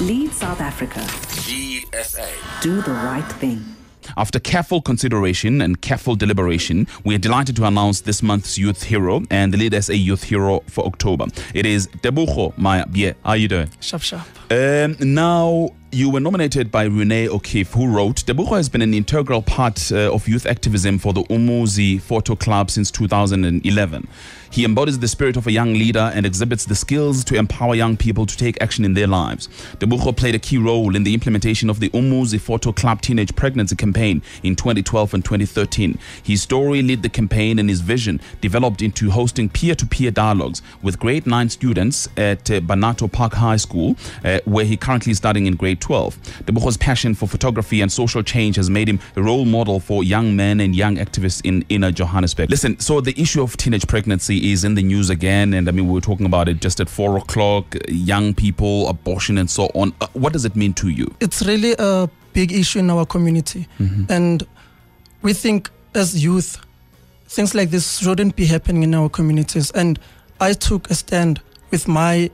Lead South Africa. GSA. Do the right thing. After careful consideration and careful deliberation, we are delighted to announce this month's Youth Hero and the Lead SA Youth Hero for October. It is Tebogo Maya. How are you doing? Sharp. Now, you were nominated by Renee O'Keefe, who wrote, Tebogo has been an integral part of youth activism for the Umuzi Photo Club since 2011. He embodies the spirit of a young leader and exhibits the skills to empower young people to take action in their lives. Tebogo played a key role in the implementation of the Umuzi Photo Club teenage pregnancy campaign in 2012 and 2013. His story led the campaign, and his vision developed into hosting peer-to-peer dialogues with grade 9 students at Banato Park High School, where he currently is studying in grade 12. Tebogo's passion for photography and social change has made him a role model for young men and young activists in inner Johannesburg. Listen, so the issue of teenage pregnancy is in the news again, and I mean, we were talking about it just at 4 o'clock, young people, abortion and so on. What does it mean to you? It's really a big issue in our community. And we think as youth, things like this shouldn't be happening in our communities. And I took a stand with my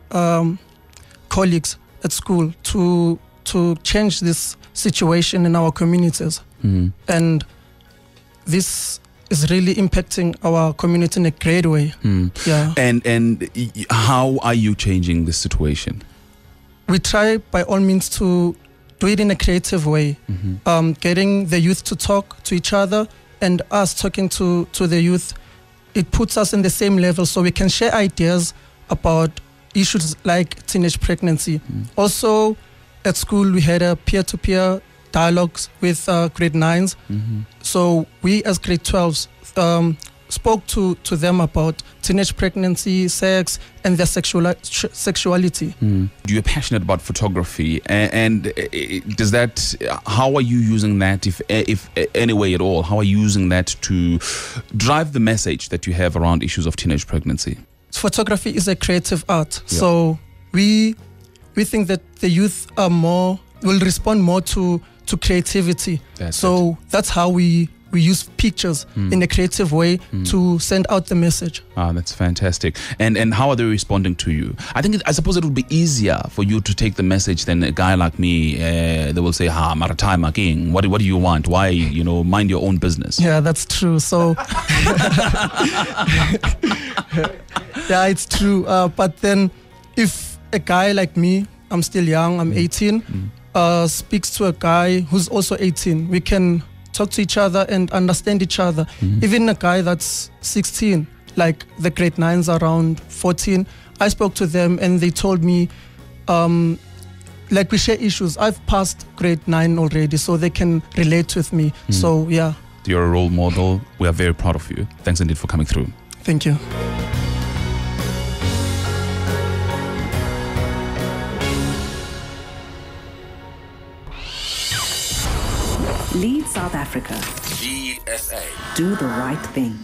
colleagues at school to change this situation in our communities. And this is really impacting our community in a great way. Yeah. And how are you changing this situation? We try by all means to do it in a creative way, getting the youth to talk to each other, and us talking to the youth. It puts us in the same level so we can share ideas about issues like teenage pregnancy. Also, at school, we had a peer-to-peer dialogues with grade 9s. So we as grade 12s spoke to them about teenage pregnancy, sex, and their sexuality. You're passionate about photography, and does that? How are you using that, if any way at all? How are you using that to drive the message that you have around issues of teenage pregnancy? Photography is a creative art, so we think that the youth will respond more to creativity. That's how we use pictures in a creative way to send out the message. That's fantastic. And how are they responding to you? I suppose it would be easier for you to take the message than a guy like me. They will say, Maratime King, what do you want? Why, mind your own business? Yeah, that's true. So yeah, it's true. But then if a guy like me, I'm still young, I'm 18, speaks to a guy who's also 18, we can talk to each other and understand each other. Even a guy that's 16, like the grade 9s around 14, I spoke to them and they told me, like, we share issues. I've passed grade 9 already, so they can relate with me. So yeah. You're a role model. We are very proud of you. Thanks indeed for coming through. Thank you. Lead South Africa. GSA. Do the right thing.